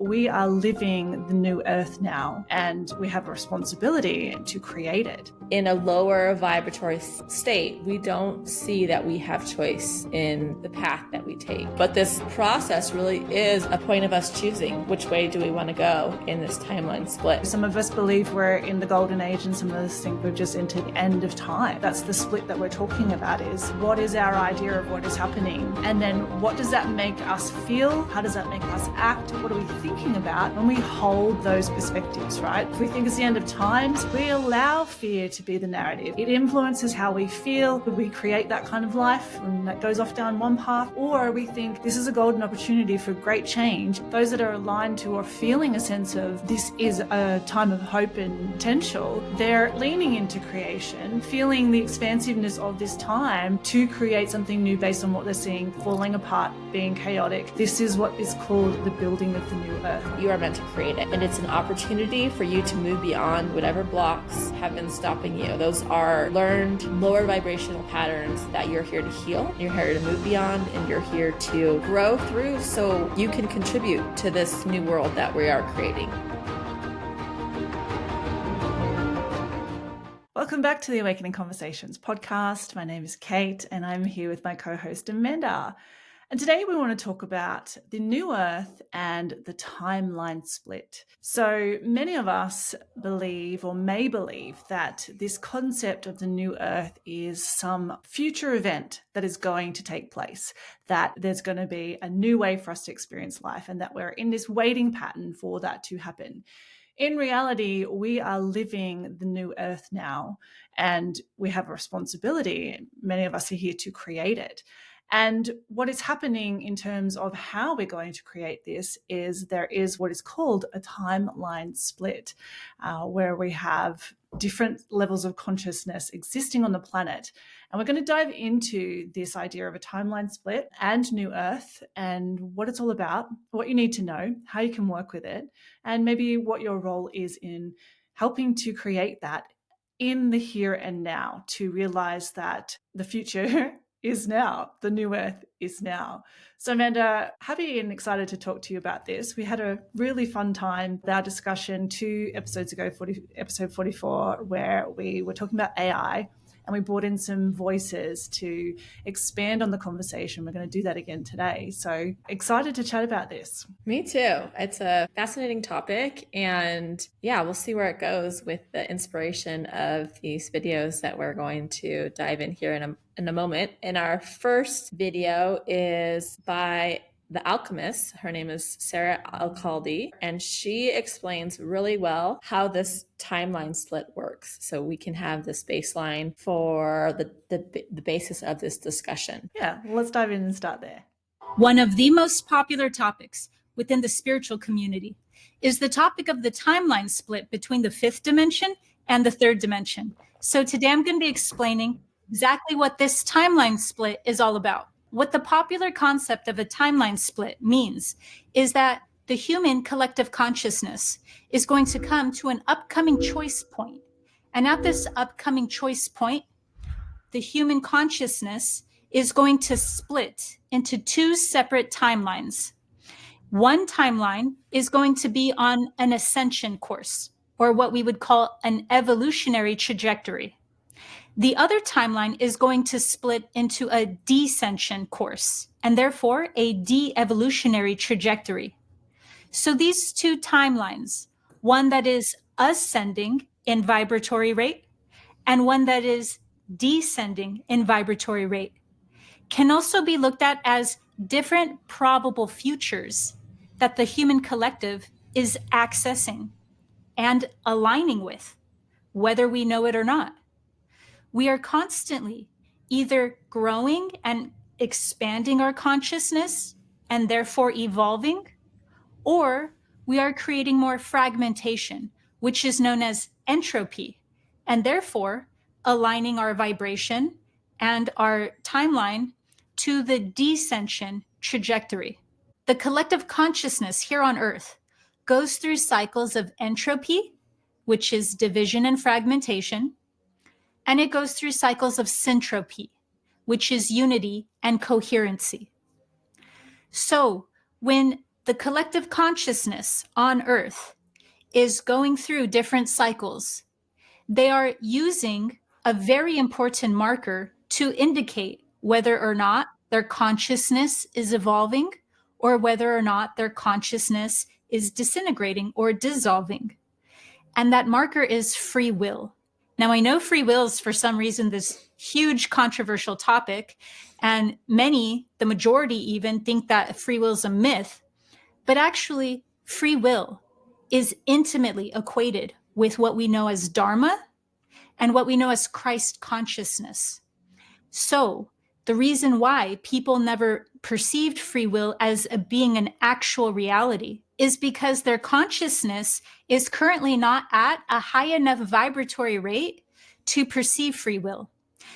We are living the new earth now, and we have a responsibility to create it. In a lower vibratory state, we don't see that we have choice in the path that we take. But this process really is a point of us choosing which way do we want to go in this timeline split. Some of us believe we're in the golden age, and some of us think we've just entered the end of time. That's the split that we're talking about, is what is our idea of what is happening? And then what does that make us feel? How does that make us act? What are we thinking about when we hold those perspectives, right? If we think it's the end of times, we allow fear to be the narrative. It influences how we feel. Could we create that kind of life and that goes off down one path? Or we think this is a golden opportunity for great change. Those that are aligned to or feeling a sense of this is a time of hope and potential, they're leaning into creation, feeling the expansiveness of this time to create something new based on what they're seeing falling apart, being chaotic. This is what is called the building of the new earth. You are meant to create it, and it's an opportunity for you to move beyond whatever blocks have been stopping you. Those are learned lower vibrational patterns that you're here to heal, you're here to move beyond, and you're here to grow through so you can contribute to this new world that we are creating. Welcome back to the Awakening Conversations podcast. My name is Kate, and I'm here with my co-host Amanda. And today we want to talk about the new earth and the timeline split. So many of us believe or may believe that this concept of the new earth is some future event that is going to take place, that there's going to be a new way for us to experience life, and that we're in this waiting pattern for that to happen. In reality, we are living the new earth now, and we have a responsibility. Many of us are here to create it. And what is happening in terms of how we're going to create this is there is what is called a timeline split, where we have different levels of consciousness existing on the planet. And we're going to dive into this idea of a timeline split and new earth and what it's all about, what you need to know, how you can work with it, and maybe what your role is in helping to create that in the here and now, to realize that the future is now. The new earth is now. So Amanda, happy and excited to talk to you about this. We had a really fun time with our discussion 2 episodes ago, episode 44, where we were talking about AI, and we brought in some voices to expand on the conversation. We're going to do that again today. So excited to chat about this. Me too. It's a fascinating topic, and yeah, we'll see where it goes with the inspiration of these videos that we're going to dive in here in a moment. And our first video is by the alchemist. Her name is Sarah Elkhaldy, and she explains really well how this timeline split works, so we can have this baseline for the basis of this discussion. Yeah, well, let's dive in and start there. One of the most popular topics within the spiritual community is the topic of the timeline split between the 5th dimension and the 3rd dimension. So today I'm going to be explaining exactly what this timeline split is all about. What the popular concept of a timeline split means is that the human collective consciousness is going to come to an upcoming choice point. And at this upcoming choice point, the human consciousness is going to split into 2 separate timelines. One timeline is going to be on an ascension course, or what we would call an evolutionary trajectory. The other timeline is going to split into a descension course, and therefore a de-evolutionary trajectory. So these 2 timelines, one that is ascending in vibratory rate and one that is descending in vibratory rate, can also be looked at as different probable futures that the human collective is accessing and aligning with, whether we know it or not. We are constantly either growing and expanding our consciousness and therefore evolving, or we are creating more fragmentation, which is known as entropy, and therefore aligning our vibration and our timeline to the descension trajectory. The collective consciousness here on Earth goes through cycles of entropy, which is division and fragmentation, and it goes through cycles of syntropy, which is unity and coherency. So when the collective consciousness on Earth is going through different cycles, they are using a very important marker to indicate whether or not their consciousness is evolving or whether or not their consciousness is disintegrating or dissolving. And that marker is free will. Now, I know free will is for some reason this huge controversial topic, and many, the majority even, think that free will is a myth. But actually, free will is intimately equated with what we know as Dharma and what we know as Christ consciousness. So the reason why people never perceived free will as being an actual reality is because their consciousness is currently not at a high enough vibratory rate to perceive free will.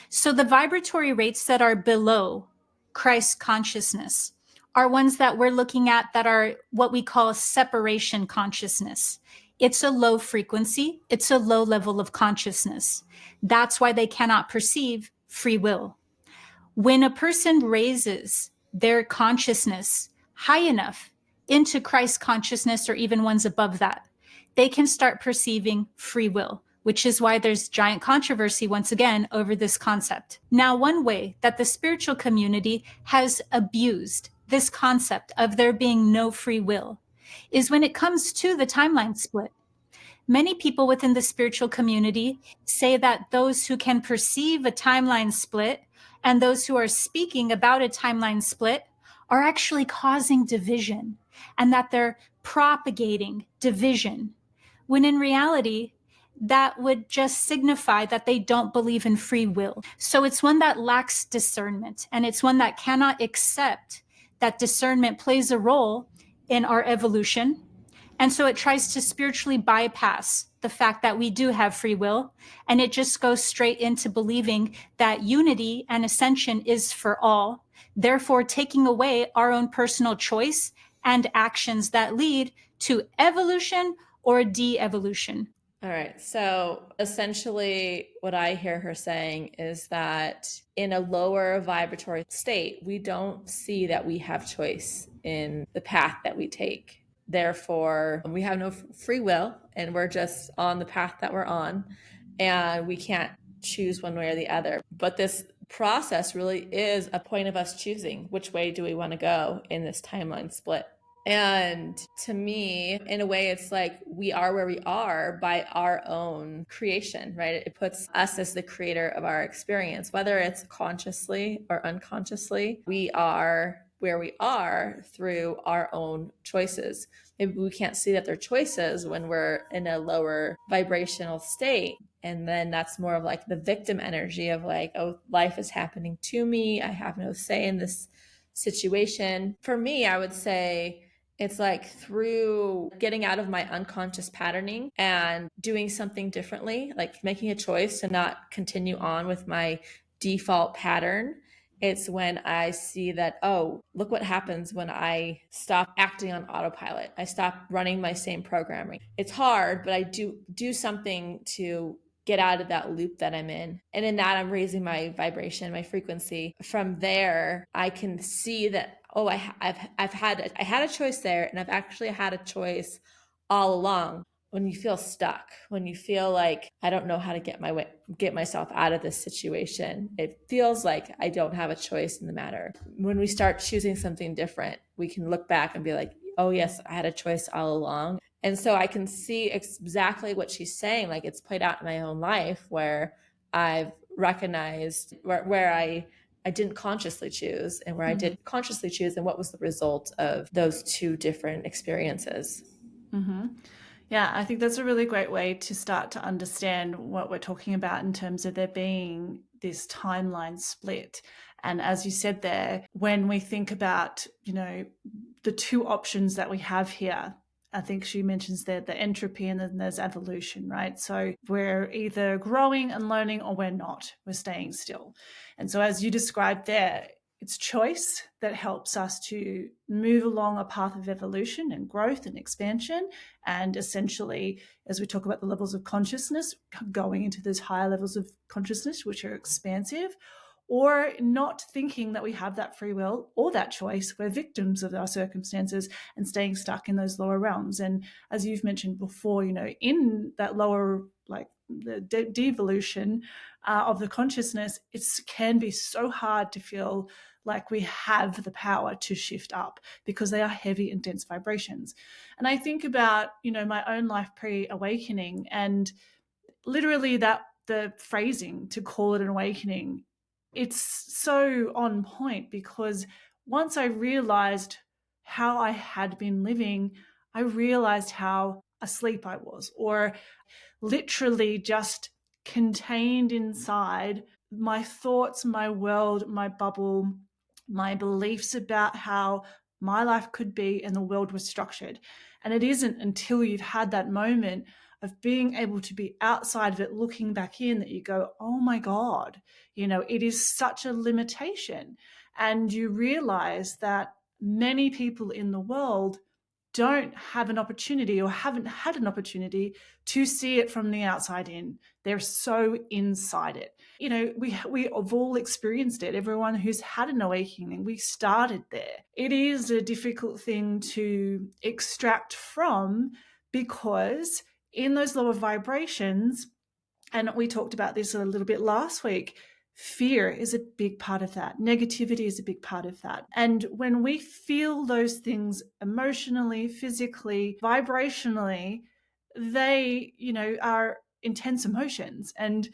So the vibratory rates that are below Christ consciousness are ones that we're looking at that are what we call separation consciousness. It's a low frequency. It's a low level of consciousness. That's why they cannot perceive free will. When a person raises their consciousness high enough into Christ consciousness or even ones above that, they can start perceiving free will, which is why there's giant controversy once again over this concept. Now, one way that the spiritual community has abused this concept of there being no free will is when it comes to the timeline split. Many people within the spiritual community say that those who can perceive a timeline split and those who are speaking about a timeline split are actually causing division and that they're propagating division, when in reality, that would just signify that they don't believe in free will. So it's one that lacks discernment, and it's one that cannot accept that discernment plays a role in our evolution. And so it tries to spiritually bypass the fact that we do have free will, and it just goes straight into believing that unity and ascension is for all, therefore taking away our own personal choice and actions that lead to evolution or de-evolution. All right. So essentially, what I hear her saying is that in a lower vibratory state, we don't see that we have choice in the path that we take. Therefore, we have no free will, and we're just on the path that we're on, and we can't choose one way or the other. But this process really is a point of us choosing which way do we want to go in this timeline split. And to me, in a way, it's like we are where we are by our own creation, right? It puts us as the creator of our experience, whether it's consciously or unconsciously. We are where we are through our own choices. Maybe we can't see that they're choices when we're in a lower vibrational state. And then that's more of like the victim energy of like, oh, life is happening to me. I have no say in this situation. For me, I would say it's like through getting out of my unconscious patterning and doing something differently, like making a choice to not continue on with my default pattern. It's when I see that, oh, look what happens when I stop acting on autopilot. I stop running my same programming. It's hard, but I do something to get out of that loop that I'm in. And in that, I'm raising my vibration, my frequency. From there, I can see that, oh, I had a choice there, and I've actually had a choice all along. When you feel stuck, when you feel like I don't know how to get myself out of this situation, it feels like I don't have a choice in the matter. When we start choosing something different, we can look back and be like, oh yes, I had a choice all along. And so I can see exactly what she's saying. Like it's played out in my own life where I've recognized where I didn't consciously choose and where I did consciously choose, and what was the result of those two different experiences. Mm-hmm. Yeah, I think that's a really great way to start to understand what we're talking about in terms of there being this timeline split. And as you said there, when we think about, the two options that we have here, I think she mentions there the entropy and then there's evolution, right? So we're either growing and learning or we're not, we're staying still. And so as you described there, it's choice that helps us to move along a path of evolution and growth and expansion. And essentially, as we talk about the levels of consciousness, going into those higher levels of consciousness, which are expansive, or not thinking that we have that free will or that choice. We're victims of our circumstances and staying stuck in those lower realms. And as you've mentioned before, in that lower, like the devolution of the consciousness, it can be so hard to feel like we have the power to shift up, because they are heavy and dense vibrations. And I think about, my own life pre-awakening, and literally the phrasing to call it an awakening, it's so on point, because once I realized how I had been living, I realized how asleep I was, or literally just contained inside my thoughts, my world, my bubble, my beliefs about how my life could be and the world was structured. And it isn't until you've had that moment of being able to be outside of it, looking back in, that you go, oh my God, it is such a limitation. And you realize that many people in the world don't have an opportunity, or haven't had an opportunity, to see it from the outside in. They're so inside it. We have all experienced it. Everyone who's had an awakening, we started there. It is a difficult thing to extract from, because in those lower vibrations, and we talked about this a little bit last week, fear is a big part of that. Negativity is a big part of that. And when we feel those things emotionally, physically, vibrationally, they, are intense emotions. And,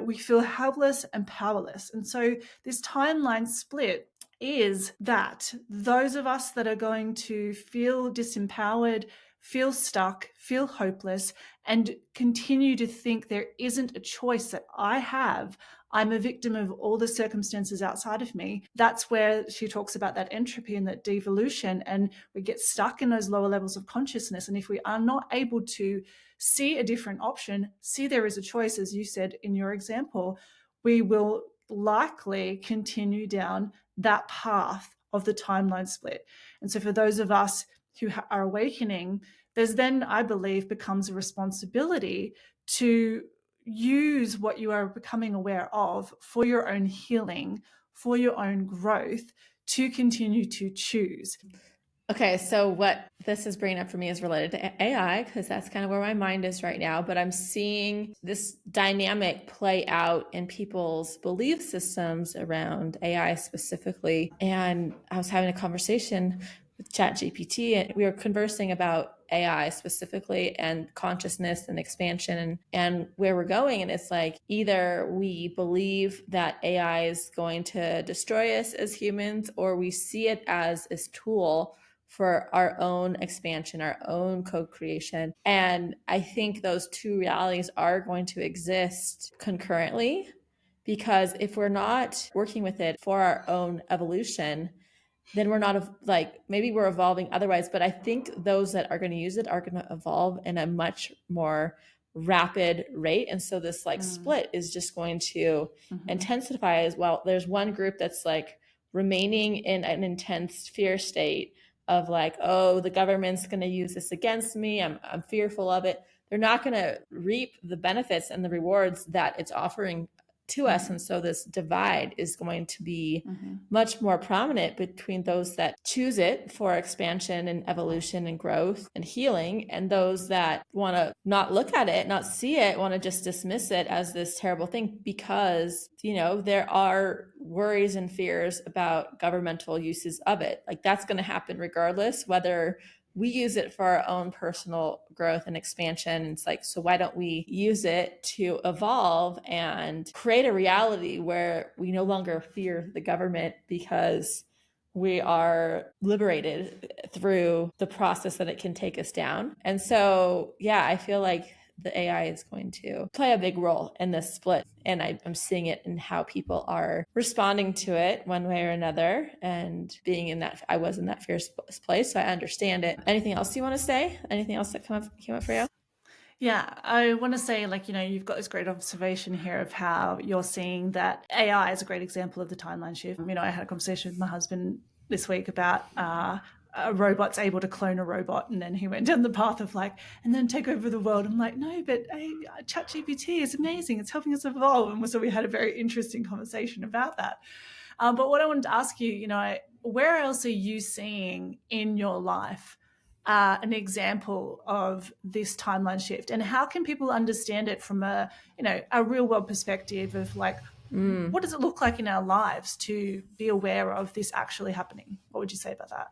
we feel helpless and powerless. And so this timeline split is that those of us that are going to feel disempowered, feel stuck, feel hopeless, and continue to think there isn't a choice that I have, I'm a victim of all the circumstances outside of me. That's where she talks about that entropy and that devolution, and we get stuck in those lower levels of consciousness. And if we are not able to see a different option, see there is a choice, as you said in your example, we will likely continue down that path of the timeline split. And so for those of us who are awakening, there's then, I believe, becomes a responsibility to use what you are becoming aware of for your own healing, for your own growth, to continue to choose. Okay, so what this is bringing up for me is related to AI, because that's kind of where my mind is right now. But I'm seeing this dynamic play out in people's belief systems around AI specifically. And I was having a conversation with ChatGPT, and we were conversing about AI specifically, and consciousness and expansion, and where we're going. And it's like, either we believe that AI is going to destroy us as humans, or we see it as a tool for our own expansion, our own co-creation. And I think those two realities are going to exist concurrently, because if we're not working with it for our own evolution, then we're not, like, maybe we're evolving otherwise. But I think those that are going to use it are going to evolve in a much more rapid rate. And so this split is just going to intensify as well. There's one group that's like remaining in an intense fear state of like, oh, the government's going to use this against me. I'm fearful of it. They're not going to reap the benefits and the rewards that it's offering to us. And so this divide is going to be much more prominent between those that choose it for expansion and evolution and growth and healing, and those that want to not look at it, not see it, want to just dismiss it as this terrible thing, because, there are worries and fears about governmental uses of it. Like, that's going to happen regardless, whether we use it for our own personal growth and expansion. It's like, so why don't we use it to evolve and create a reality where we no longer fear the government, because we are liberated through the process that it can take us down. And so, yeah, I feel like the AI is going to play a big role in this split. And I'm seeing it in how people are responding to it one way or another, and being in that, I was in that fierce place, so I understand it. Anything else you want to say? Anything else that came up for you? Yeah, I want to say, you've got this great observation here of how you're seeing that AI is a great example of the timeline shift. I had a conversation with my husband this week about a robot's able to clone a robot, and then he went down the path of like, and then take over the world. I'm like, no, but ChatGPT is amazing. It's helping us evolve. And so we had a very interesting conversation about that. But what I wanted to ask you, where else are you seeing in your life an example of this timeline shift, and how can people understand it from a real world perspective of like, what does it look like in our lives to be aware of this actually happening? What would you say about that?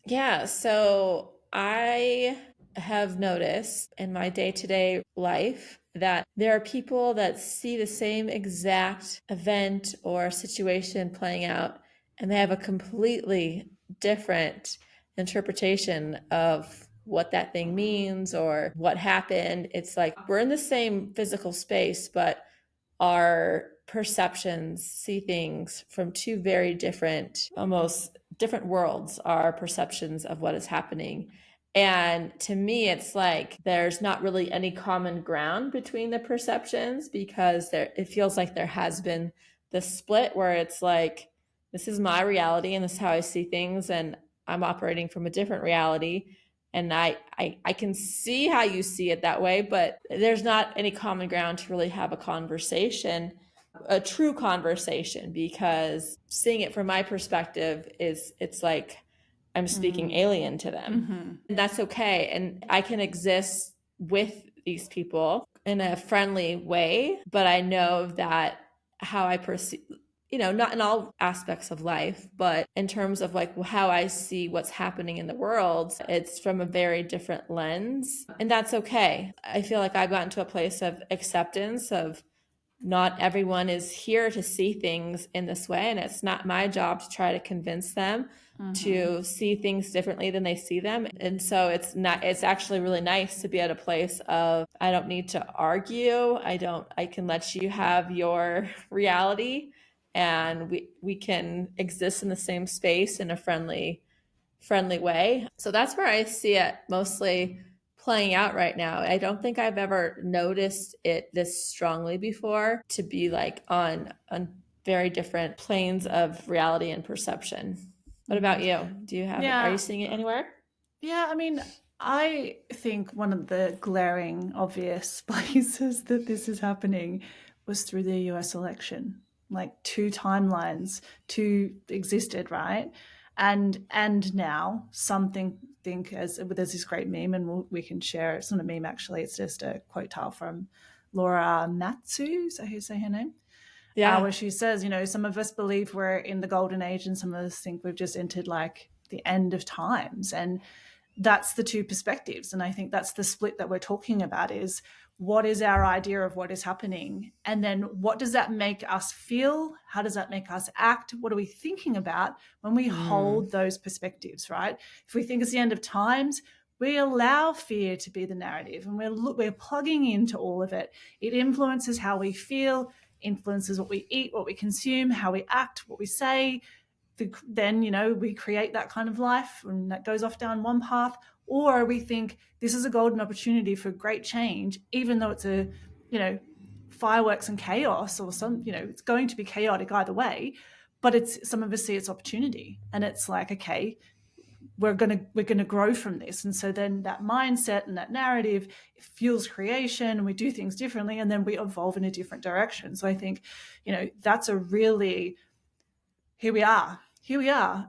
Yeah, so I have noticed in my day-to-day life that there are people that see the same exact event or situation playing out, and they have a completely different interpretation of what that thing means or what happened. It's like we're in the same physical space, but our perceptions see things from two very different, almost different worlds, our perceptions of what is happening. And to me, it's like there's not really any common ground between the perceptions, because it feels like there has been this split where it's like, this is my reality and this is how I see things, and I'm operating from a different reality. And I can see how you see it that way, but there's not any common ground to really have a conversation, a true conversation, because seeing it from my perspective it's like I'm speaking alien to them. And that's okay. And I can exist with these people in a friendly way, but I know that how I perceive, not in all aspects of life, but in terms of like how I see what's happening in the world, it's from a very different lens. And that's okay. I feel like I've gotten to a place of acceptance of not everyone is here to see things in this way. And it's not my job to try to convince them to see things differently than they see them. And so it's actually really nice to be at a place of, I don't need to argue. I can let you have your reality, and we can exist in the same space in a friendly way. So that's where I see it mostly playing out right now. I don't think I've ever noticed it this strongly before, to be like on very different planes of reality and perception. What about you? Are you seeing it anywhere? Yeah, I mean, I think one of the glaring, obvious places that this is happening was through the US election. Like two timelines, two existed, right? And now something think as there's this great meme, and we can share it. It's not a meme actually, it's just a quote tile from Laura Matsu, is that how you say her name? Yeah. Where she says, some of us believe we're in the golden age, and some of us think we've just entered like the end of times. And that's the two perspectives. And I think that's the split that we're talking about, is what is our idea of what is happening? And then what does that make us feel? How does that make us act? What are we thinking about when we hold those perspectives, right? If we think it's the end of times, we allow fear to be the narrative, and we're plugging into all of it. It influences how we feel, influences what we eat, what we consume, how we act, what we say. Then, we create that kind of life, and that goes off down one path. Or we think this is a golden opportunity for great change, even though it's fireworks and chaos, or it's going to be chaotic either way. But some of us see it's opportunity, and it's like, okay, we're gonna grow from this. And so then that mindset and that narrative, it fuels creation, and we do things differently, and then we evolve in a different direction. So I think, that's a really, here we are.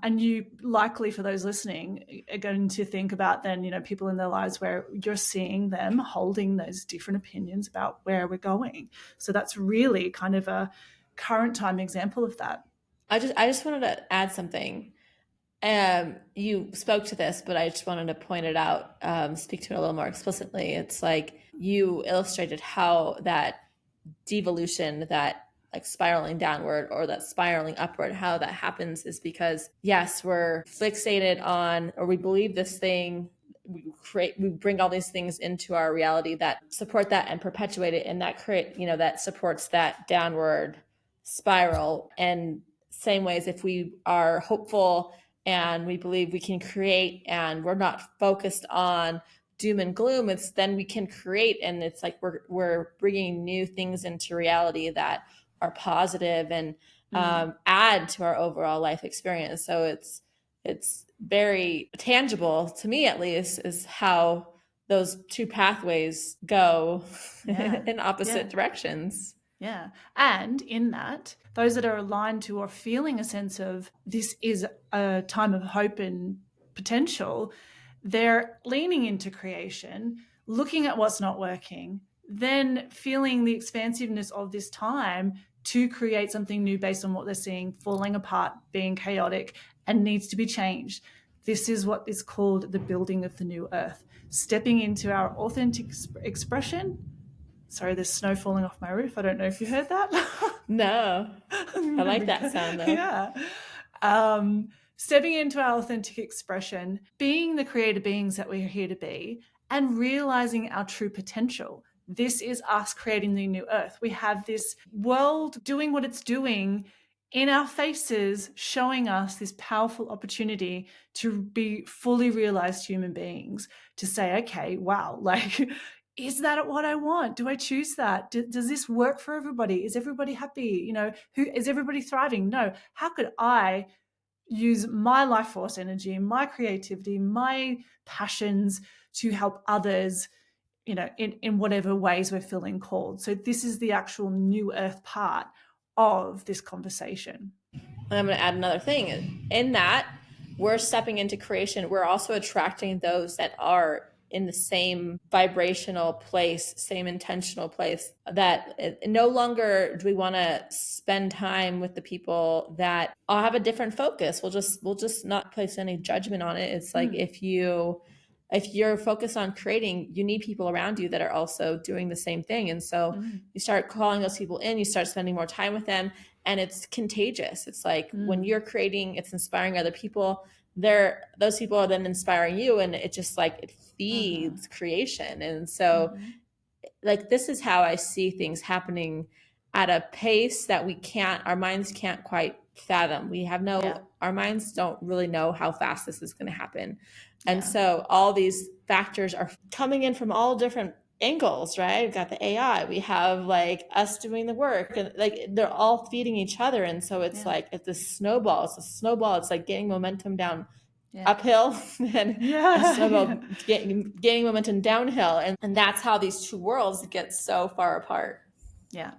And you likely, for those listening, are going to think about then, people in their lives where you're seeing them holding those different opinions about where we're going. So that's really kind of a current time example of that. I just wanted to add something. You spoke to this, but I just wanted to point it out, speak to it a little more explicitly. It's like you illustrated how that devolution, that like spiraling downward or that spiraling upward, how that happens is because, yes, we're fixated on, or we believe this thing, we bring all these things into our reality that support that and perpetuate it, and that that supports that downward spiral. And same ways, if we are hopeful and we believe we can create, and we're not focused on doom and gloom, then we can create. And it's like we're bringing new things into reality that are positive and add to our overall life experience. So it's very tangible to me, at least, is how those two pathways go in opposite directions. Yeah. And in that, those that are aligned to or feeling a sense of this is a time of hope and potential, they're leaning into creation, looking at what's not working, then feeling the expansiveness of this time to create something new based on what they're seeing falling apart, being chaotic, and needs to be changed. This is what is called the building of the new earth, stepping into our authentic expression. Sorry, there's snow falling off my roof. I don't know if you heard that. No, I like that sound though. Yeah. Stepping into our authentic expression, being the creative beings that we're here to be, and realizing our true potential. This is us creating the new earth. We have this world doing what it's doing in our faces, showing us this powerful opportunity to be fully realized human beings, to say, okay, wow, like, is that what I want? Do I choose that? Does this work for everybody? Is everybody happy? You know, is everybody thriving? No. How could I use my life force energy, my creativity, my passions to help others, you know, in whatever ways we're feeling called? So this is the actual new earth part of this conversation. And I'm going to add another thing. In that, we're stepping into creation. We're also attracting those that are in the same vibrational place, same intentional place, that no longer do we want to spend time with the people that all have a different focus. We'll just not place any judgment on it. It's like, if you're focused on creating, you need people around you that are also doing the same thing. And so you start calling those people in, you start spending more time with them, and it's contagious. It's like when you're creating, it's inspiring other people. Those people are then inspiring you, and it just like, it feeds creation. And so like, this is how I see things happening at a pace that our minds can't quite fathom. Our minds don't really know how fast this is going to happen. And so all these factors are coming in from all different angles, right? We've got the AI, we have like us doing the work, and like they're all feeding each other. And so it's like, it's a snowball. It's like getting momentum down uphill and a snowball gaining momentum downhill. And that's how these two worlds get so far apart. Yeah.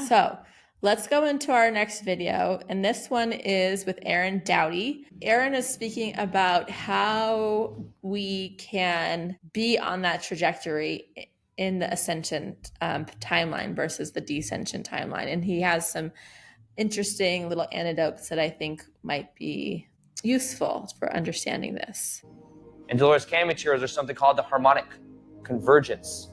So let's go into our next video. And this one is with Aaron Doughty. Aaron is speaking about how we can be on that trajectory in the ascension timeline versus the descension timeline. And he has some interesting little anecdotes that I think might be useful for understanding this. In Dolores Cannon materials, there's something called the harmonic convergence,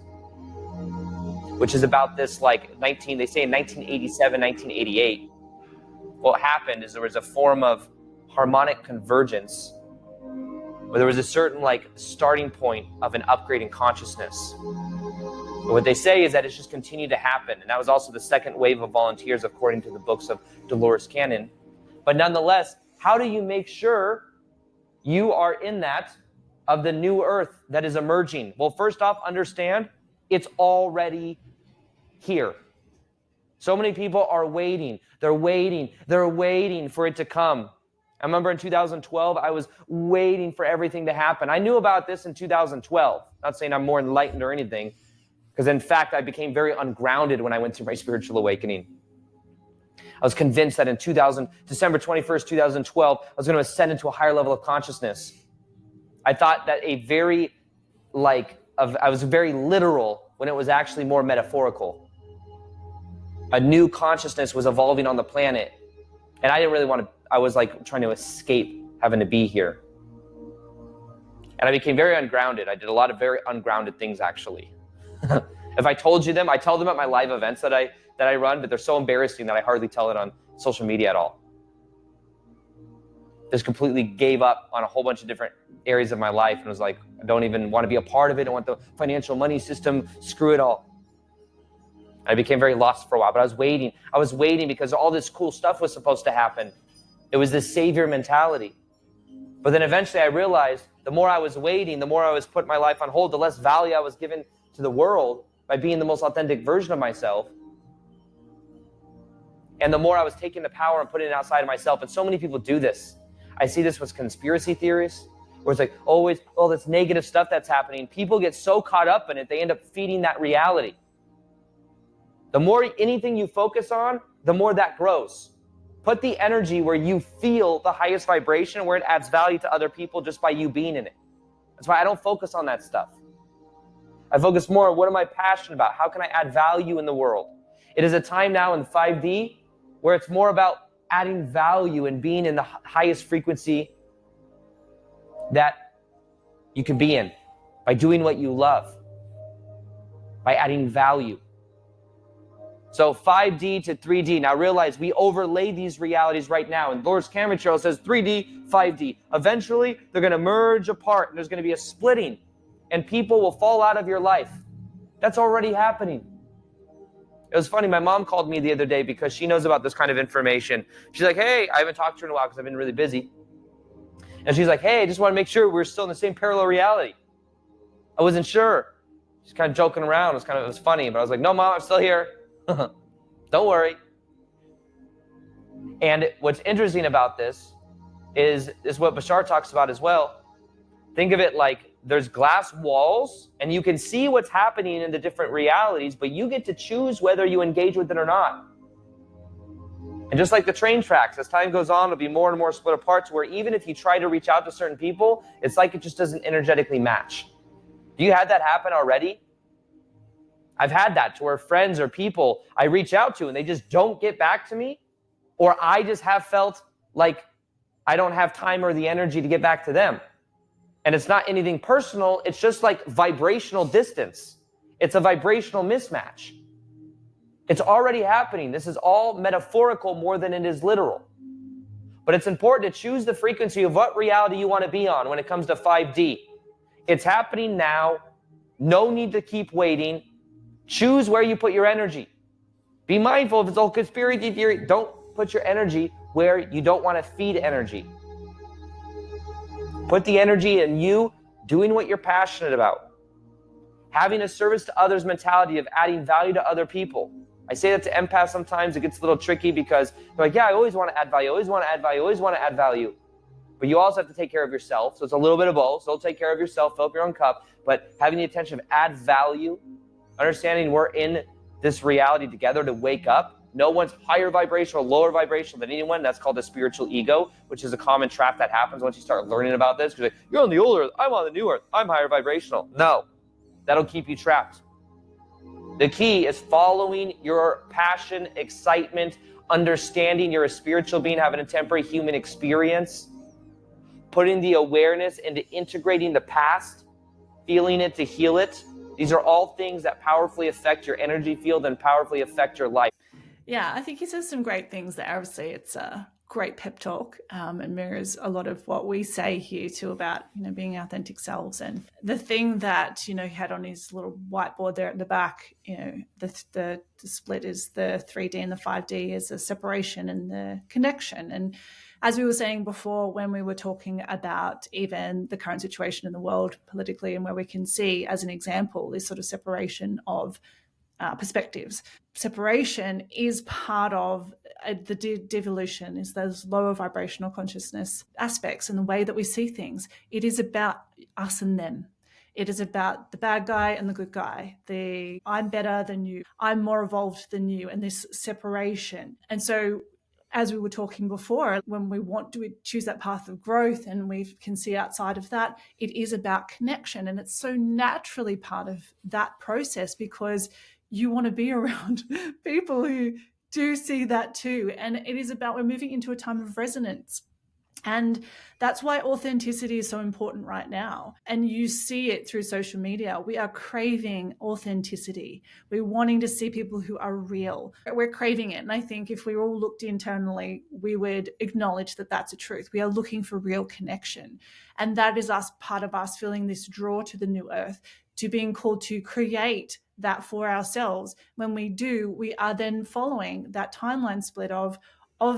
which is about this, like, they say in 1987, 1988, what happened is there was a form of harmonic convergence where there was a certain, like, starting point of an upgrade in consciousness. And what they say is that it's just continued to happen. And that was also the second wave of volunteers, according to the books of Dolores Cannon. But nonetheless, how do you make sure you are in that of the new earth that is emerging? Well, first off, understand it's already here. So many people are waiting. They're waiting for it to come. I remember in 2012, I was waiting for everything to happen. I knew about this in 2012. Not saying I'm more enlightened or anything, because in fact, I became very ungrounded when I went through my spiritual awakening. I was convinced that in December 21st, 2012, I was going to ascend into a higher level of consciousness. I thought that I was very literal when it was actually more metaphorical. A new consciousness was evolving on the planet. And I didn't really want to, I was like trying to escape having to be here. And I became very ungrounded. I did a lot of very ungrounded things, actually. If I told you them, I tell them at my live events that I run, but they're so embarrassing that I hardly tell it on social media at all. Just completely gave up on a whole bunch of different areas of my life and was like, I don't even want to be a part of it. I want the financial money system, screw it all. I became very lost for a while, but I was waiting because all this cool stuff was supposed to happen. It was this savior mentality. But then eventually I realized the more I was waiting, the more I was putting my life on hold, the less value I was given to the world by being the most authentic version of myself. And the more I was taking the power and putting it outside of myself. And so many people do this. I see this with conspiracy theorists, where it's like always, oh, this negative stuff that's happening. People get so caught up in it, they end up feeding that reality. The more anything you focus on, the more that grows. Put the energy where you feel the highest vibration, where it adds value to other people just by you being in it. That's why I don't focus on that stuff. I focus more on what am I passionate about? How can I add value in the world? It is a time now in 5D where it's more about adding value and being in the highest frequency that you can be in by doing what you love, by adding value. So 5D to 3D. Now realize we overlay these realities right now. And Lord's camera material says 3D, 5D. Eventually, they're going to merge apart and there's going to be a splitting and people will fall out of your life. That's already happening. It was funny. My mom called me the other day because she knows about this kind of information. She's like, hey, I haven't talked to her in a while because I've been really busy. And she's like, hey, I just want to make sure we're still in the same parallel reality. I wasn't sure. She's kind of joking around. It was funny, but I was like, no, Mom, I'm still here. Don't worry. And what's interesting about this is what Bashar talks about as well. Think of it like there's glass walls and you can see what's happening in the different realities, but you get to choose whether you engage with it or not. And just like the train tracks, as time goes on, it'll be more and more split apart to where even if you try to reach out to certain people, it's like it just doesn't energetically match. Do you have that happen already? I've had that to where friends or people I reach out to and they just don't get back to me, or I just have felt like I don't have time or the energy to get back to them. And it's not anything personal. It's just like vibrational distance. It's a vibrational mismatch. It's already happening. This is all metaphorical more than it is literal. But it's important to choose the frequency of what reality you want to be on when it comes to 5D. It's happening now. No need to keep waiting. Choose where you put your energy. Be mindful if it's all conspiracy theory. Don't put your energy where you don't want to feed energy. Put the energy in you doing what you're passionate about. Having a service to others mentality of adding value to other people. I say that to empaths sometimes. It gets a little tricky because they're like, yeah, I always want to add value. I always want to add value. I always want to add value. But you also have to take care of yourself. So it's a little bit of both. So take care of yourself, fill up your own cup. But having the intention of add value, understanding we're in this reality together to wake up. No one's higher vibrational, lower vibrational than anyone. That's called the spiritual ego, which is a common trap that happens once you start learning about this. Because you're on the old earth, I'm on the new earth, I'm higher vibrational. No, that'll keep you trapped. The key is following your passion, excitement, understanding you're a spiritual being, having a temporary human experience, putting the awareness into integrating the past, feeling it to heal it. These are all things that powerfully affect your energy field and powerfully affect your life. Yeah, I think he says some great things there. Obviously, it's a great pep talk and mirrors a lot of what we say here too about, being authentic selves. And the thing that, he had on his little whiteboard there at the back, the split is the 3D and the 5D is the separation and the connection. And as we were saying before, when we were talking about even the current situation in the world politically and where we can see as an example, this sort of separation of perspectives. Separation is part of the devolution, is those lower vibrational consciousness aspects and the way that we see things. It is about us and them. It is about the bad guy and the good guy. The I'm better than you, I'm more evolved than you, and this separation. And so as we were talking before, when we want to choose that path of growth and we can see outside of that, it is about connection. And it's so naturally part of that process because you want to be around people who do see that too. And it is about, we're moving into a time of resonance. And that's why authenticity is so important right now. And you see it through social media. We are craving authenticity. We're wanting to see people who are real. We're craving it. And I think if we all looked internally, we would acknowledge that that's a truth. We are looking for real connection. And that is us, part of us feeling this draw to the new earth, to being called to create that for ourselves. When we do, we are then following that timeline split of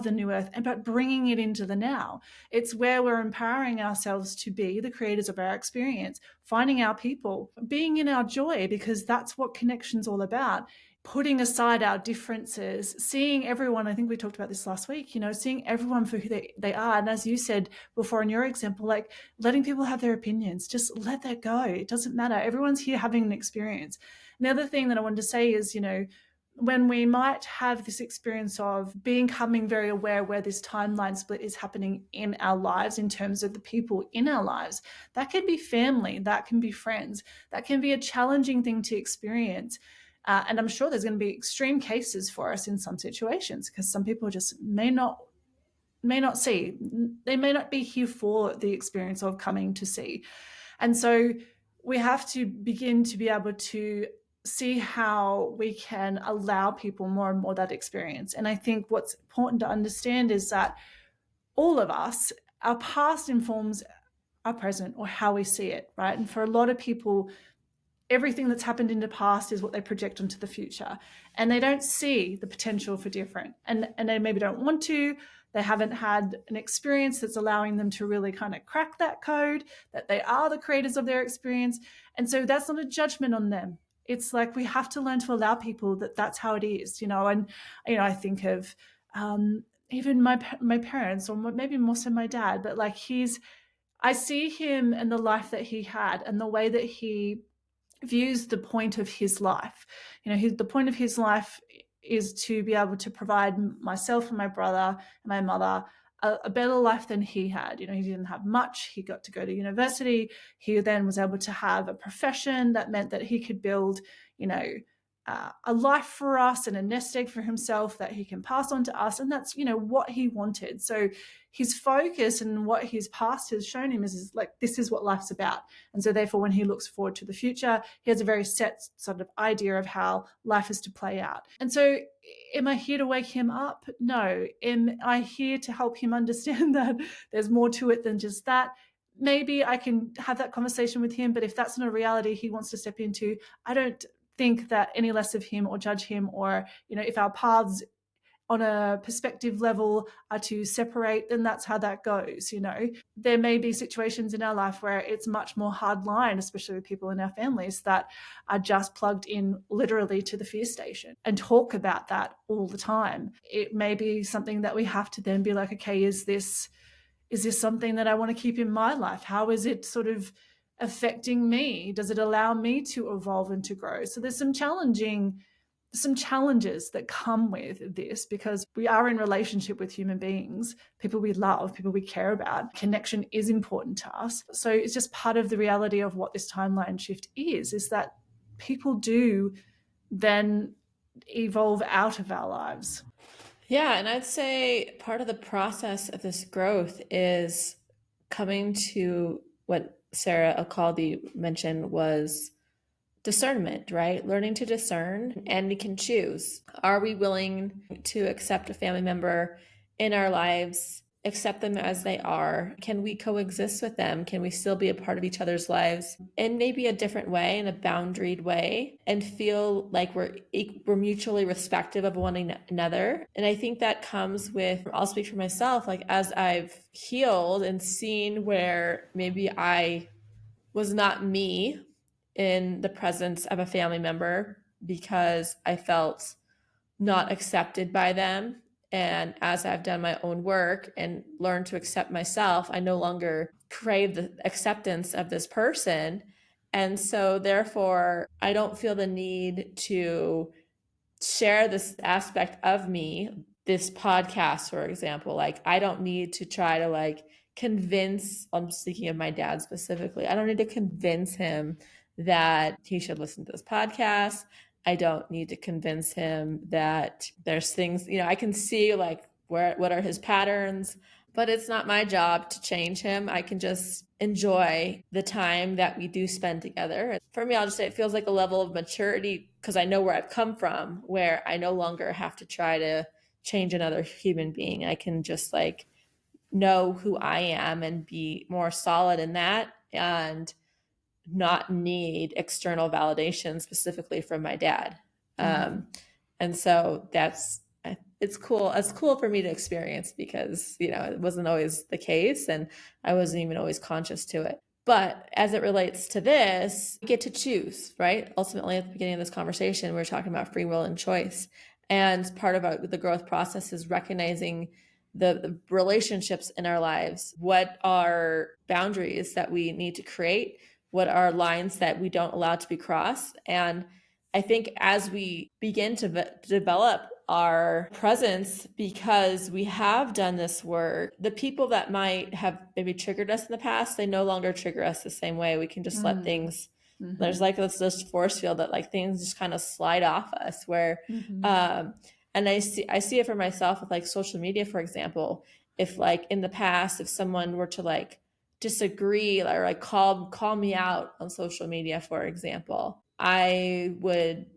the new earth, but bringing it into the now. It's where we're empowering ourselves to be the creators of our experience, finding our people, being in our joy, because that's what connection's all about. putting aside our differences, seeing everyone, I think we talked about this last week, seeing everyone for who they are. And as you said before in your example, like letting people have their opinions, just let that go. It doesn't matter. Everyone's here having an experience. And the other thing that I wanted to say is, when we might have this experience of becoming very aware where this timeline split is happening in our lives in terms of the people in our lives, that can be family, that can be friends, that can be a challenging thing to experience. And I'm sure there's going to be extreme cases for us in some situations, because some people just may not see, they may not be here for the experience of coming to see. And so we have to begin to be able to see how we can allow people more and more that experience. And I think what's important to understand is that all of us, our past informs our present, or how we see it, right? And for a lot of people, everything that's happened in the past is what they project onto the future, and they don't see the potential for different, and they maybe don't want to. They haven't had an experience that's allowing them to really kind of crack that code, that they are the creators of their experience. And so that's not a judgment on them. It's like we have to learn to allow people that that's how it is, and I think of even my parents, or maybe more so my dad, but like I see him and the life that he had and the way that he views the point of his life. The point of his life is to be able to provide myself and my brother and my mother a better life than he had. He didn't have much. He got to go to university. He then was able to have a profession that meant that he could build, a life for us and a nest egg for himself that he can pass on to us. And that's, what he wanted. So his focus and what his past has shown him is like, this is what life's about. And so therefore, when he looks forward to the future, he has a very set sort of idea of how life is to play out. And so am I here to wake him up? No. Am I here to help him understand that there's more to it than just that? Maybe I can have that conversation with him, but if that's not a reality he wants to step into, I don't think that any less of him or judge him, or if our paths on a perspective level are to separate, then that's how that goes. There may be situations in our life where it's much more hard line, especially with people in our families that are just plugged in literally to the fear station and talk about that all the time. It may be something that we have to then be like, okay, is this something that I want to keep in my life? How is it sort of affecting me? Does it allow me to evolve and to grow? So there's some challenges that come with this, because we are in relationship with human beings, people we love, people we care about. Connection is important to us. So it's just part of the reality of what this timeline shift is that people do then evolve out of our lives. Yeah, and I'd say part of the process of this growth is coming to what Sarah Elkhaldy mentioned was discernment, right? Learning to discern, and we can choose. Are we willing to accept a family member in our lives, accept them as they are? Can we coexist with them? Can we still be a part of each other's lives in maybe a different way, in a boundaried way, and feel like we're mutually respectful of one another? And I think that comes with, I'll speak for myself, like as I've healed and seen where maybe I was not me in the presence of a family member because I felt not accepted by them. And as I've done my own work and learned to accept myself, I no longer crave the acceptance of this person. And so therefore, I don't feel the need to share this aspect of me, this podcast, for example. Like, I don't need to try to convince, I'm speaking of my dad specifically, I don't need to convince him that he should listen to this podcast. I don't need to convince him that there's things, I can see what are his patterns, but it's not my job to change him. I can just enjoy the time that we do spend together. For me, I'll just say it feels like a level of maturity because I know where I've come from, where I no longer have to try to change another human being. I can just know who I am and be more solid in that, and not need external validation specifically from my dad. And so it's cool. It's cool for me to experience because, it wasn't always the case and I wasn't even always conscious to it. But as it relates to this, we get to choose, right? Ultimately, at the beginning of this conversation, we were talking about free will and choice. And part of the growth process is recognizing the relationships in our lives. What are boundaries that we need to create? What are lines that we don't allow to be crossed? And I think as we begin to develop our presence, because we have done this work, the people that might have maybe triggered us in the past, they no longer trigger us the same way. We can just let things, there's like this force field that like things just kind of slide off us where, and I see it for myself with like social media, for example. If like in the past, if someone were to like disagree or like call me out on social media, for example, I would,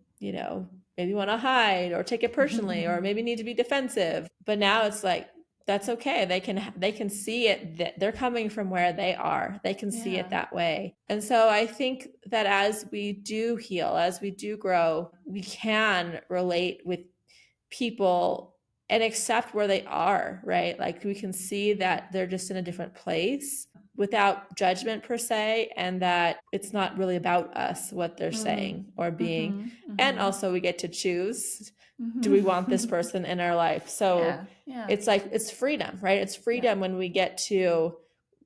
maybe want to hide or take it personally or maybe need to be defensive. But now it's like, that's okay. They can see it, that they're coming from where they are. They can see it that way. And so I think that as we do heal, as we do grow, we can relate with people and accept where they are, right? Like we can see that they're just in a different place without judgment per se, and that it's not really about us, what they're saying or being. And also we get to choose, do we want this person in our life? So it's like, it's freedom, right? It's freedom when we get to,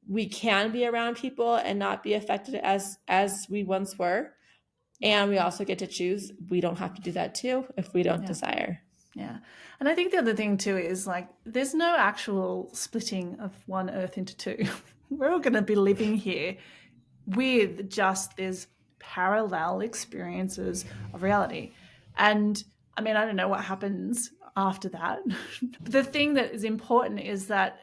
we can be around people and not be affected as we once were. And we also get to choose, we don't have to do that too if we don't desire. Yeah. And I think the other thing too is like, there's no actual splitting of one earth into two. We're all going to be living here with just these parallel experiences of reality. And I mean, I don't know what happens after that. The thing that is important is that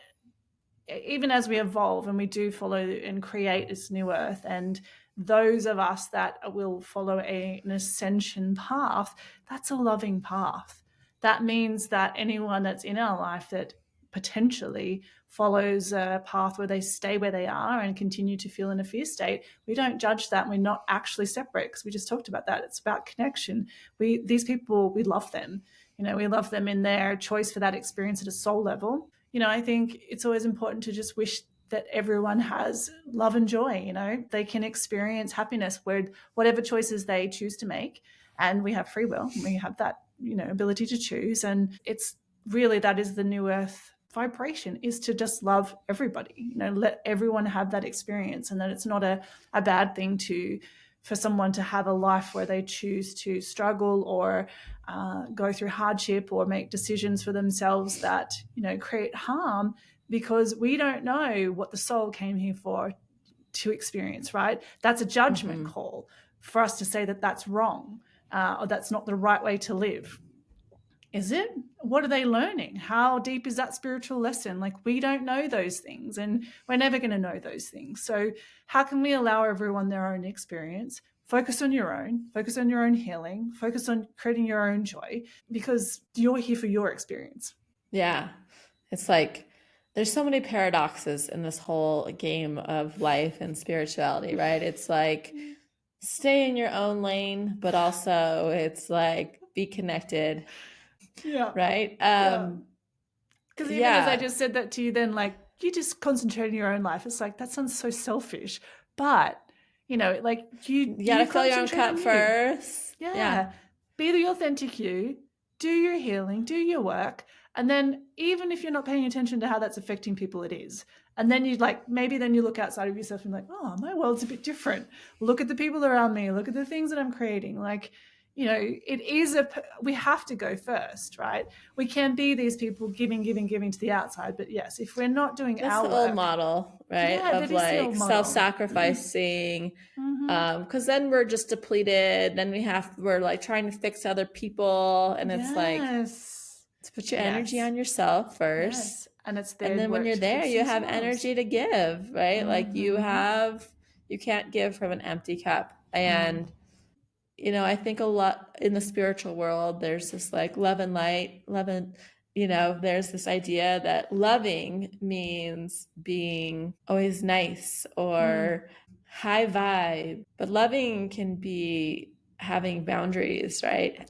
even as we evolve and we do follow and create this new earth, and those of us that will follow an ascension path, that's a loving path. That means that anyone that's in our life that potentially follows a path where they stay where they are and continue to feel in a fear state, we don't judge that. We're not actually separate, because we just talked about that. It's about connection. These people, we love them. We love them in their choice for that experience at a soul level. I think it's always important to just wish that everyone has love and joy. They can experience happiness where whatever choices they choose to make. And we have free will, and we have that, ability to choose. And it's really, that is the new earth vibration, is to just love everybody, let everyone have that experience. And that it's not a bad thing for someone to have a life where they choose to struggle or go through hardship or make decisions for themselves that, create harm, because we don't know what the soul came here for to experience, right? That's a judgment call for us to say that that's wrong or that's not the right way to live. Is it? What are they learning? How deep is that spiritual lesson? Like, we don't know those things, and we're never going to know those things. So how can we allow everyone their own experience? Focus on your own healing, focus on creating your own joy, because you're here for your experience. Yeah. It's like, there's so many paradoxes in this whole game of life and spirituality, right? It's like, stay in your own lane, but also it's like, be connected. Yeah. Right. Because even as I just said that to you, then like, you just concentrate on your own life. It's like, that sounds so selfish, but like you gotta fill your own cup first. Yeah. Be the authentic you, do your healing, do your work. And then even if you're not paying attention to how that's affecting people, it is. And then maybe then you look outside of yourself and like, oh, my world's a bit different. Look at the people around me. Look at the things that I'm creating. Like, it is we have to go first, right? We can be these people giving to the outside. But yes, if we're not doing that's our the work, old model, right? Of like self-sacrificing, because then we're just depleted. Then we're like trying to fix other people. And it's like, let's put your energy on yourself first. Yes. And then when you're there, you have energy to give, right? Like you can't give from an empty cup. And I think a lot in the spiritual world, there's this like love and light, there's this idea that loving means being always nice or high vibe, but loving can be having boundaries, right?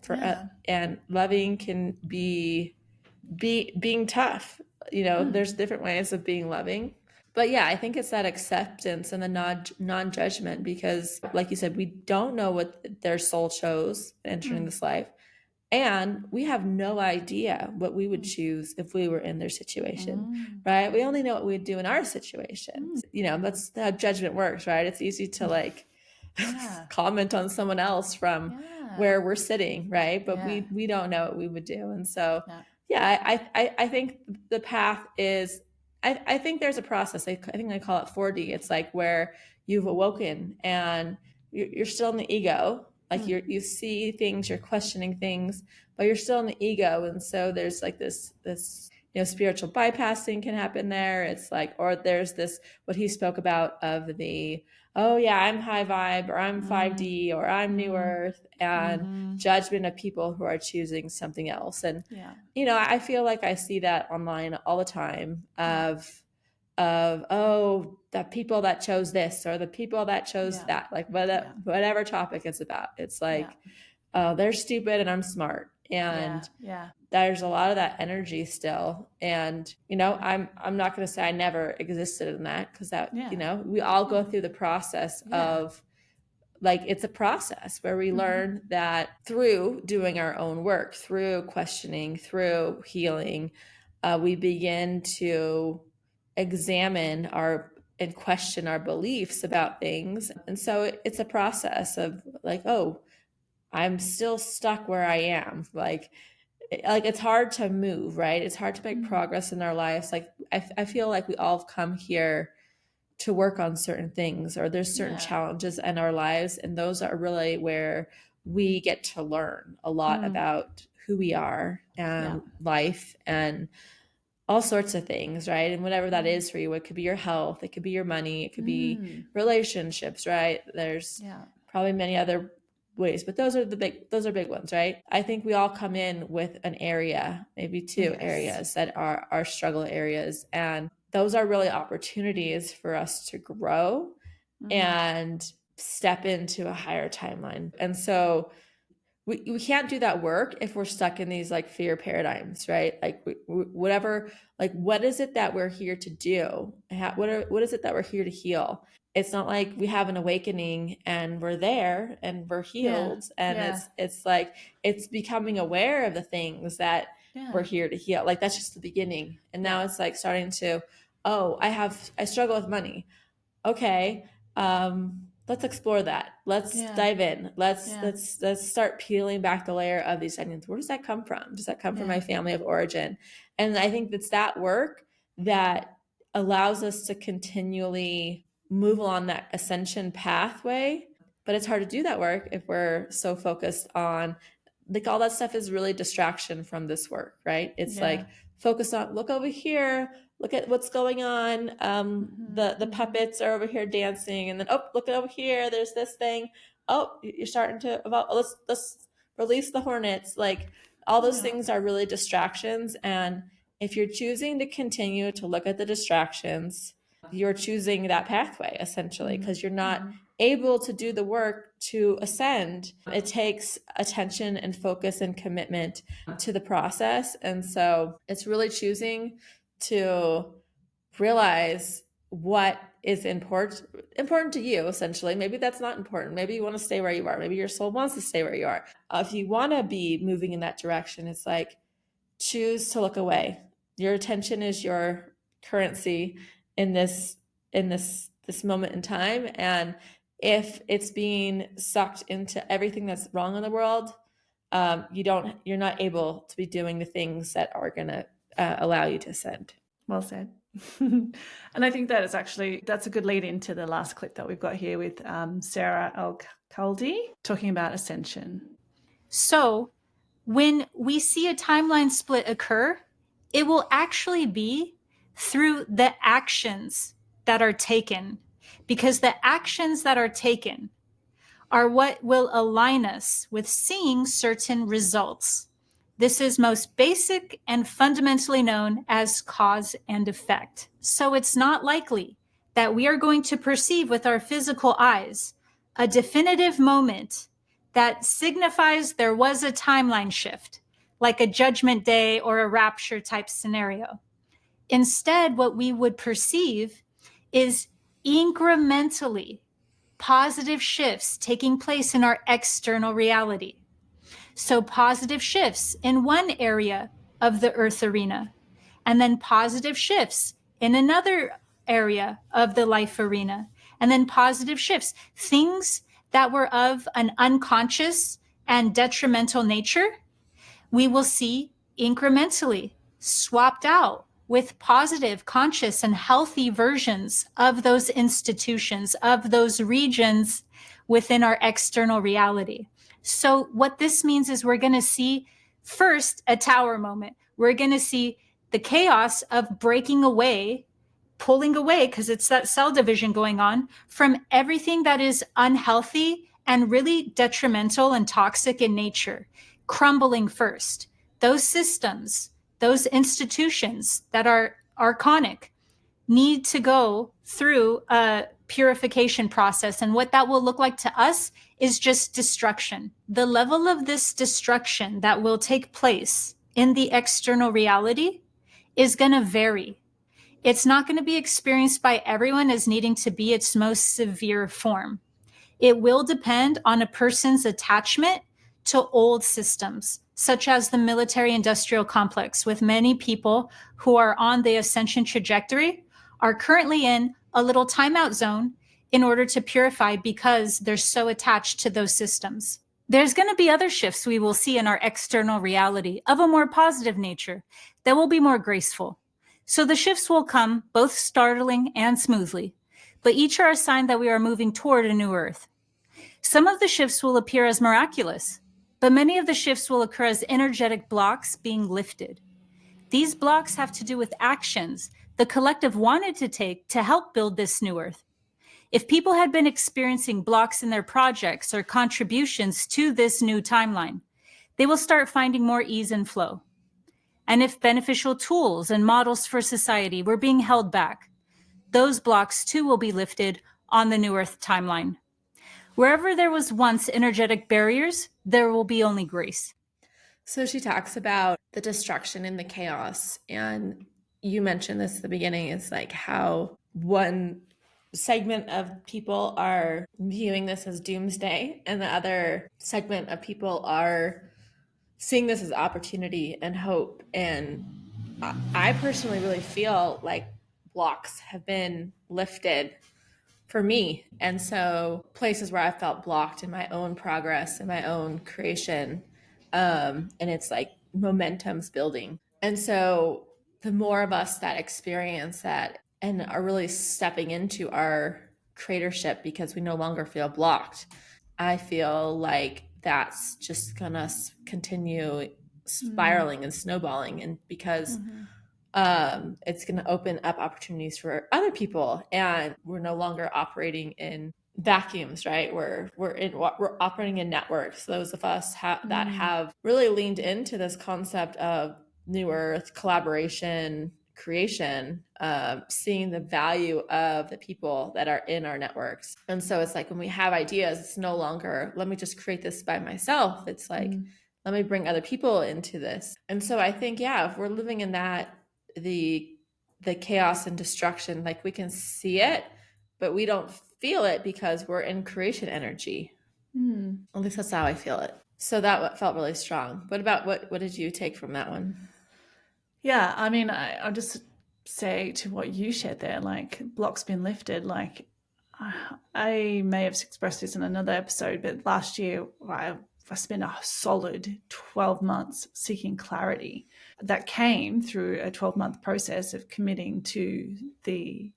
And loving can be being tough. There's different ways of being loving. But yeah, I think it's that acceptance and the non-judgment, because like you said, we don't know what their soul chose entering this life. And we have no idea what we would choose if we were in their situation, right? We only know what we'd do in our situation. You know, that's how judgment works, right? It's easy to like comment on someone else from where we're sitting, right? But we don't know what we would do. And so, I think the path is, I think there's a process. I think I call it 4D. It's like where you've awoken and you're still in the ego. Like you see things, you're questioning things, but you're still in the ego. And so there's like this, you know, spiritual bypassing can happen there. It's like, or there's this, what he spoke about of the, oh yeah, I'm high vibe, or I'm 5D, or I'm new earth, and judgment of people who are choosing something else. And, you know, I feel like I see that online all the time of, oh, the people that chose this or the people that chose that, like whatever topic it's about. It's like, oh, they're stupid and I'm smart. And there's a lot of that energy still. And, you know, I'm not going to say I never existed in that, because that, you know, we all go through the process of, like, it's a process where we learn that through doing our own work, through questioning, through healing, we begin to examine and question our beliefs about things. And so it's a process of like, oh, I'm still stuck where I am. Like it's hard to move, right? It's hard to make progress in our lives. Like I feel like we all come here to work on certain things, or there's certain challenges in our lives. And those are really where we get to learn a lot about who we are and life and all sorts of things, right? And whatever that is for you, it could be your health, it could be your money, it could be relationships, right? There's probably many other ways, but those are big ones, right? I think we all come in with an area, maybe two areas that are our struggle areas. And those are really opportunities for us to grow and step into a higher timeline. And so we can't do that work if we're stuck in these like fear paradigms, right? Like whatever, like what is it that we're here to do? What is it that we're here to heal? It's not like we have an awakening and we're there and we're healed. And it's like, it's becoming aware of the things that we're here to heal. Like that's just the beginning. And now it's like starting to, oh, I struggle with money. Okay. Let's explore that. Let's dive in. Let's start peeling back the layer of these onions. Where does that come from? Does that come from my family of origin? And I think it's that work that allows us to continually move along that ascension pathway. But it's hard to do that work if we're so focused on, like, all that stuff is really distraction from this work, right? It's like focus on, look over here, look at what's going on. The puppets are over here dancing, and then, oh, look over here, there's this thing. Oh, you're starting to evolve. Let's release the hornets. Like all those things are really distractions. And if you're choosing to continue to look at the distractions, you're choosing that pathway essentially, because you're not able to do the work to ascend. It takes attention and focus and commitment to the process. And so it's really choosing to realize what is important to you, essentially. Maybe that's not important. Maybe you want to stay where you are. Maybe your soul wants to stay where you are. If you want to be moving in that direction, it's like, choose to look away. Your attention is your currency in this moment in time. And if it's being sucked into everything that's wrong in the world, you're not able to be doing the things that are going to allow you to ascend. Well said. And I think that's a good lead into the last clip that we've got here with Sarah Elkhaldy talking about ascension. So when we see a timeline split occur, it will actually be through the actions that are taken, because the actions that are taken are what will align us with seeing certain results. This is most basic and fundamentally known as cause and effect. So it's not likely that we are going to perceive with our physical eyes a definitive moment that signifies there was a timeline shift, like a judgment day or a rapture type scenario. Instead, what we would perceive is incrementally positive shifts taking place in our external reality. So positive shifts in one area of the earth arena, and then positive shifts in another area of the life arena, and then positive shifts, things that were of an unconscious and detrimental nature, we will see incrementally swapped out with positive, conscious, and healthy versions of those institutions, of those regions within our external reality. So what this means is we're going to see first a tower moment. We're going to see the chaos of breaking away, pulling away, because it's that cell division going on, from everything that is unhealthy and really detrimental and toxic in nature, crumbling first. Those systems, those institutions that are archonic need to go through a purification process. And what that will look like to us is just destruction. The level of this destruction that will take place in the external reality is going to vary. It's not going to be experienced by everyone as needing to be its most severe form. It will depend on a person's attachment to old systems, such as the military-industrial complex, with many people who are on the ascension trajectory are currently in a little timeout zone in order to purify because they're so attached to those systems. There's going to be other shifts we will see in our external reality of a more positive nature that will be more graceful. So the shifts will come both startling and smoothly, but each are a sign that we are moving toward a new earth. Some of the shifts will appear as miraculous, but many of the shifts will occur as energetic blocks being lifted. These blocks have to do with actions the collective wanted to take to help build this new earth. If people had been experiencing blocks in their projects or contributions to this new timeline, they will start finding more ease and flow. And if beneficial tools and models for society were being held back, those blocks too will be lifted on the new earth timeline. Wherever there was once energetic barriers, there will be only grace. So she talks about the destruction and the chaos. And you mentioned this at the beginning, is like how one segment of people are viewing this as doomsday, and the other segment of people are seeing this as opportunity and hope. And I personally really feel like blocks have been lifted for me. And so places where I felt blocked in my own progress and my own creation, and it's like momentum's building. And so the more of us that experience that and are really stepping into our creatorship because we no longer feel blocked, I feel like that's just gonna continue spiraling and snowballing. And because it's going to open up opportunities for other people, and we're no longer operating in vacuums, right? We're operating in networks. Those of us that have really leaned into this concept of new earth collaboration, creation, seeing the value of the people that are in our networks. And so it's like when we have ideas, it's no longer, let me just create this by myself. It's like, let me bring other people into this. And so I think, yeah, if we're living in that, the chaos and destruction, like we can see it, but we don't feel it because we're in creation energy. At least that's how I feel it. So that felt really strong. What about what did you take from that one? Yeah, I mean, I'll just say to what you shared there, like blocks been lifted. Like I may have expressed this in another episode, but last year I spent a solid 12 months seeking clarity. That came through a 12-month process of committing to the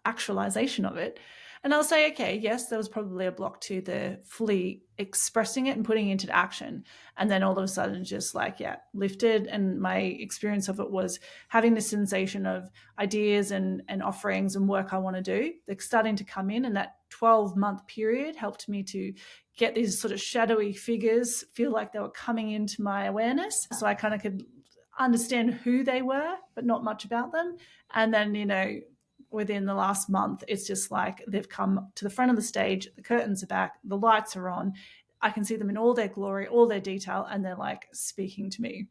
actualization of it. And I'll say, okay, yes, there was probably a block to the fully expressing it and putting it into action. And then all of a sudden just like, yeah, lifted. And my experience of it was having this sensation of ideas and offerings and work I want to do. They're starting to come in, and that 12-month period helped me to get these sort of shadowy figures feel like they were coming into my awareness. So I kind of could understand who they were, but not much about them. And then, within the last month, it's just like they've come to the front of the stage, the curtains are back, the lights are on. I can see them in all their glory, all their detail, and they're like speaking to me.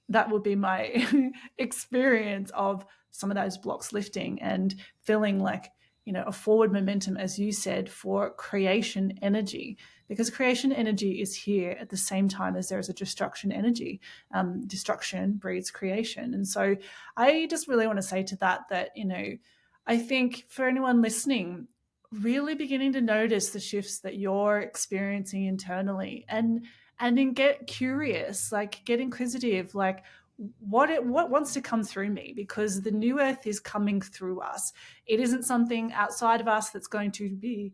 That would be my experience of some of those blocks lifting and feeling like, a forward momentum, as you said, for creation energy, because creation energy is here at the same time as there is a destruction energy. Destruction breeds creation. And so I just really want to say to that, I think for anyone listening, really beginning to notice the shifts that you're experiencing internally, and then get curious, like get inquisitive, like what wants to come through me, because the new earth is coming through us. It isn't something outside of us that's going to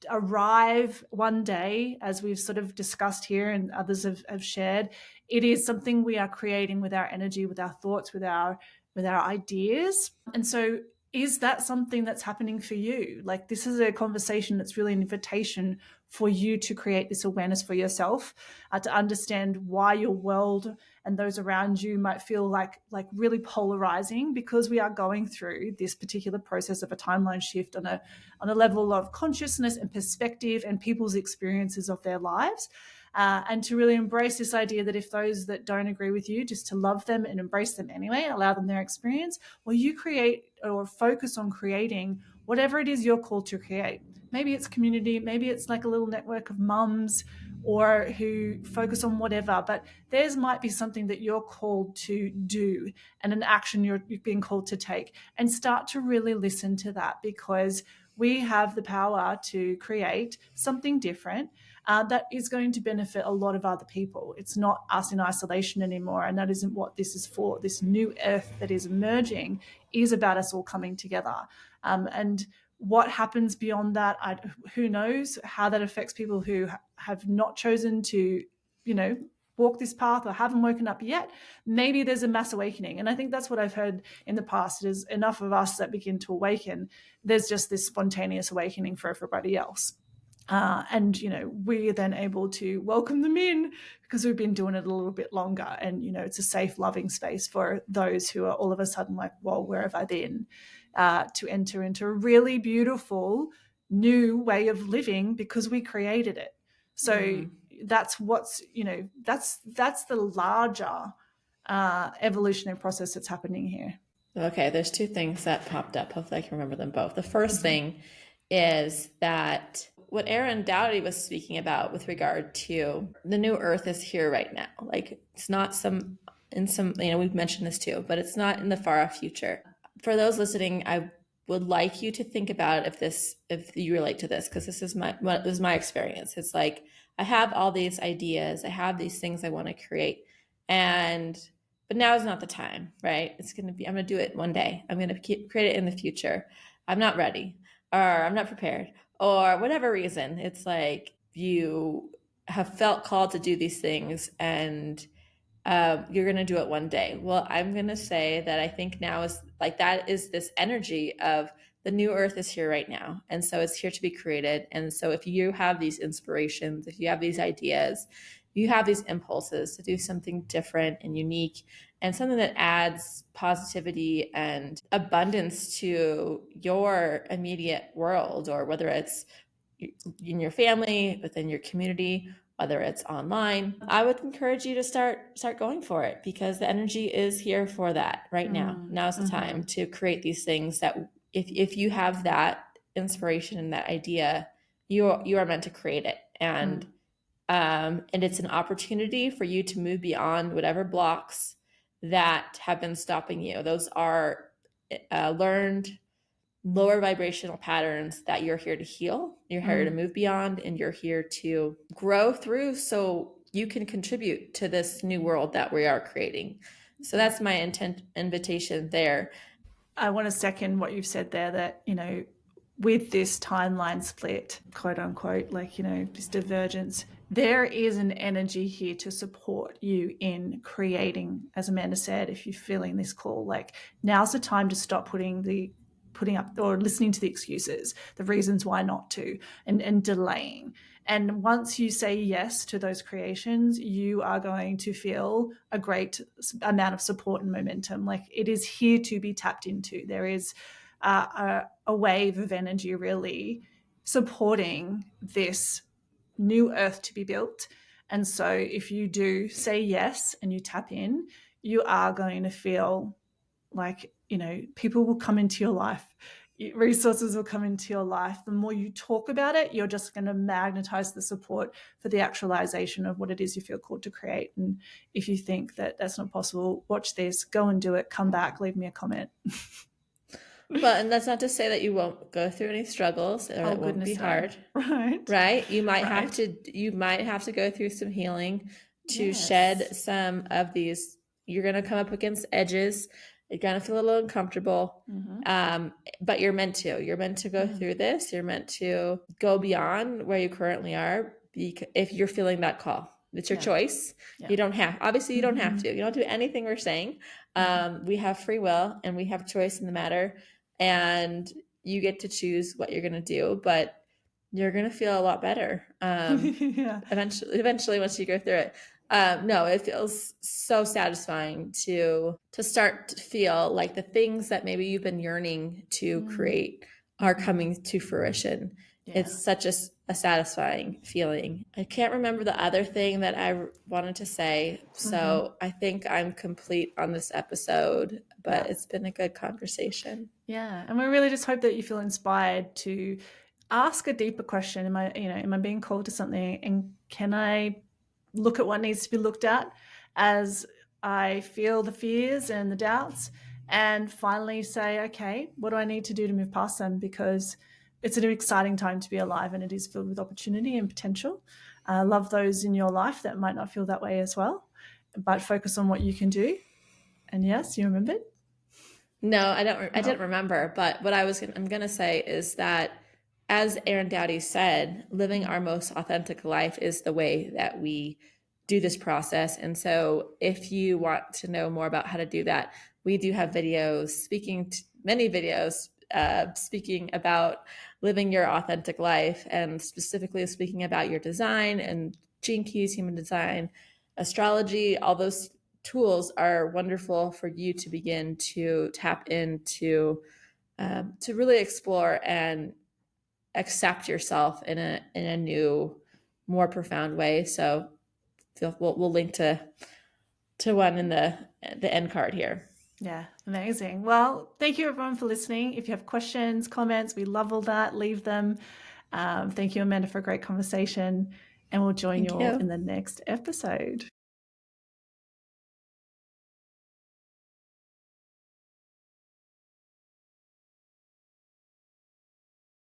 arrive one day, as we've sort of discussed here and others have shared. It is something we are creating with our energy, with our thoughts, with our ideas. And so is that something that's happening for you? Like, this is a conversation that's really an invitation for you to create this awareness for yourself, to understand why your world and those around you might feel like really polarizing, because we are going through this particular process of a timeline shift on a level of consciousness and perspective and people's experiences of their lives. And to really embrace this idea that if those that don't agree with you, just to love them and embrace them anyway, allow them their experience, well, you create or focus on creating whatever it is you're called to create. Maybe it's community, maybe it's like a little network of mums or who focus on whatever, but theirs might be something that you're called to do and an action you're being called to take, and start to really listen to that, because we have the power to create something different that is going to benefit a lot of other people. It's not us in isolation anymore, and that isn't what this is for. This new earth that is emerging is about us all coming together. And what happens beyond that, who knows how that affects people who have not chosen to, walk this path or haven't woken up yet. Maybe there's a mass awakening. And I think that's what I've heard in the past. It is enough of us that begin to awaken. There's just this spontaneous awakening for everybody else. And we're then able to welcome them in, because we've been doing it a little bit longer, and it's a safe, loving space for those who are all of a sudden like, well, where have I been, to enter into a really beautiful new way of living, because we created it. So that's what's that's the larger evolutionary process that's happening here. Okay, there's two things that popped up. Hopefully I can remember them both. The first thing is that what Aaron Doughty was speaking about with regard to the new earth is here right now. Like, it's not we've mentioned this too, but it's not in the far off future. For those listening, I would like you to think about if you relate to this, because this is my experience. It's like, I have all these ideas, I have these things I want to create, but now is not the time, right? I'm going to do it one day. I'm going to create it in the future. I'm not ready, or I'm not prepared, or whatever reason. It's like you have felt called to do these things, and you're going to do it one day. Well, I'm going to say that I think now is like, that is this energy of the new earth is here right now. And so it's here to be created. And so if you have these inspirations, if you have these ideas, you have these impulses to do something different and unique, and something that adds positivity and abundance to your immediate world, or whether it's in your family, within your community, whether it's online, I would encourage you to start going for it, because the energy is here for that right now. Now's the time to create these things that if you have that inspiration and that idea, you are meant to create it. And it's an opportunity for you to move beyond whatever blocks that have been stopping you. Those are learned lower vibrational patterns that you're here to heal, you're here to move beyond, and you're here to grow through, so you can contribute to this new world that we are creating. So that's my invitation there. I want to second what you've said there, that, with this timeline split, quote unquote, this divergence, there is an energy here to support you in creating. As Amanda said, if you're feeling this call, like, now's the time to stop putting up or listening to the excuses, the reasons why not to, and delaying. And once you say yes to those creations, you are going to feel a great amount of support and momentum. Like, it is here to be tapped into. There is a wave of energy really supporting this new earth to be built. And so if you do say yes and you tap in, you are going to feel like, people will come into your life. Resources will come into your life. The more you talk about it, you're just going to magnetize the support for the actualization of what it is you feel called to create. And if you think that that's not possible, watch this, go and do it, come back, leave me a comment. Well, and that's not to say that you won't go through any struggles or it won't be hard. Right? You might have to go through some healing to shed some of these. You're going to come up against edges. You're going to feel a little uncomfortable. But you're meant to go through this. You're meant to go beyond where you currently are if you're feeling that call. It's your choice. You don't have, obviously you don't have to. You don't do anything we're saying. We have free will and we have choice in the matter, and you get to choose what you're going to do, but you're going to feel a lot better. Eventually once you go through it. No, it feels so satisfying to start to feel like the things that maybe you've been yearning to create are coming to fruition. It's such a satisfying feeling. I can't remember the other thing that I wanted to say. So I think I'm complete on this episode, but it's been a good conversation. Yeah. And we really just hope that you feel inspired to ask a deeper question. Am I being called to something? And can I look at what needs to be looked at as I feel the fears and the doubts, and finally say, okay, what do I need to do to move past them? Because it's an exciting time to be alive, and it is filled with opportunity and potential. Love those in your life that might not feel that way as well, but focus on what you can do. And yes, you remembered? No, I didn't remember. But what I'm going to say is that, as Aaron Doughty said, living our most authentic life is the way that we do this process. And so if you want to know more about how to do that, we do have videos, many videos speaking about living your authentic life, and specifically speaking about your design and gene keys, human design, astrology. All those tools are wonderful for you to begin to tap into, to really explore and accept yourself in a new, more profound way. So we'll link to one in the end card here. Yeah, amazing. Well, thank you everyone for listening. If you have questions, comments, we love all that. Leave them. Thank you, Amanda, for a great conversation, and we'll join you all in the next episode.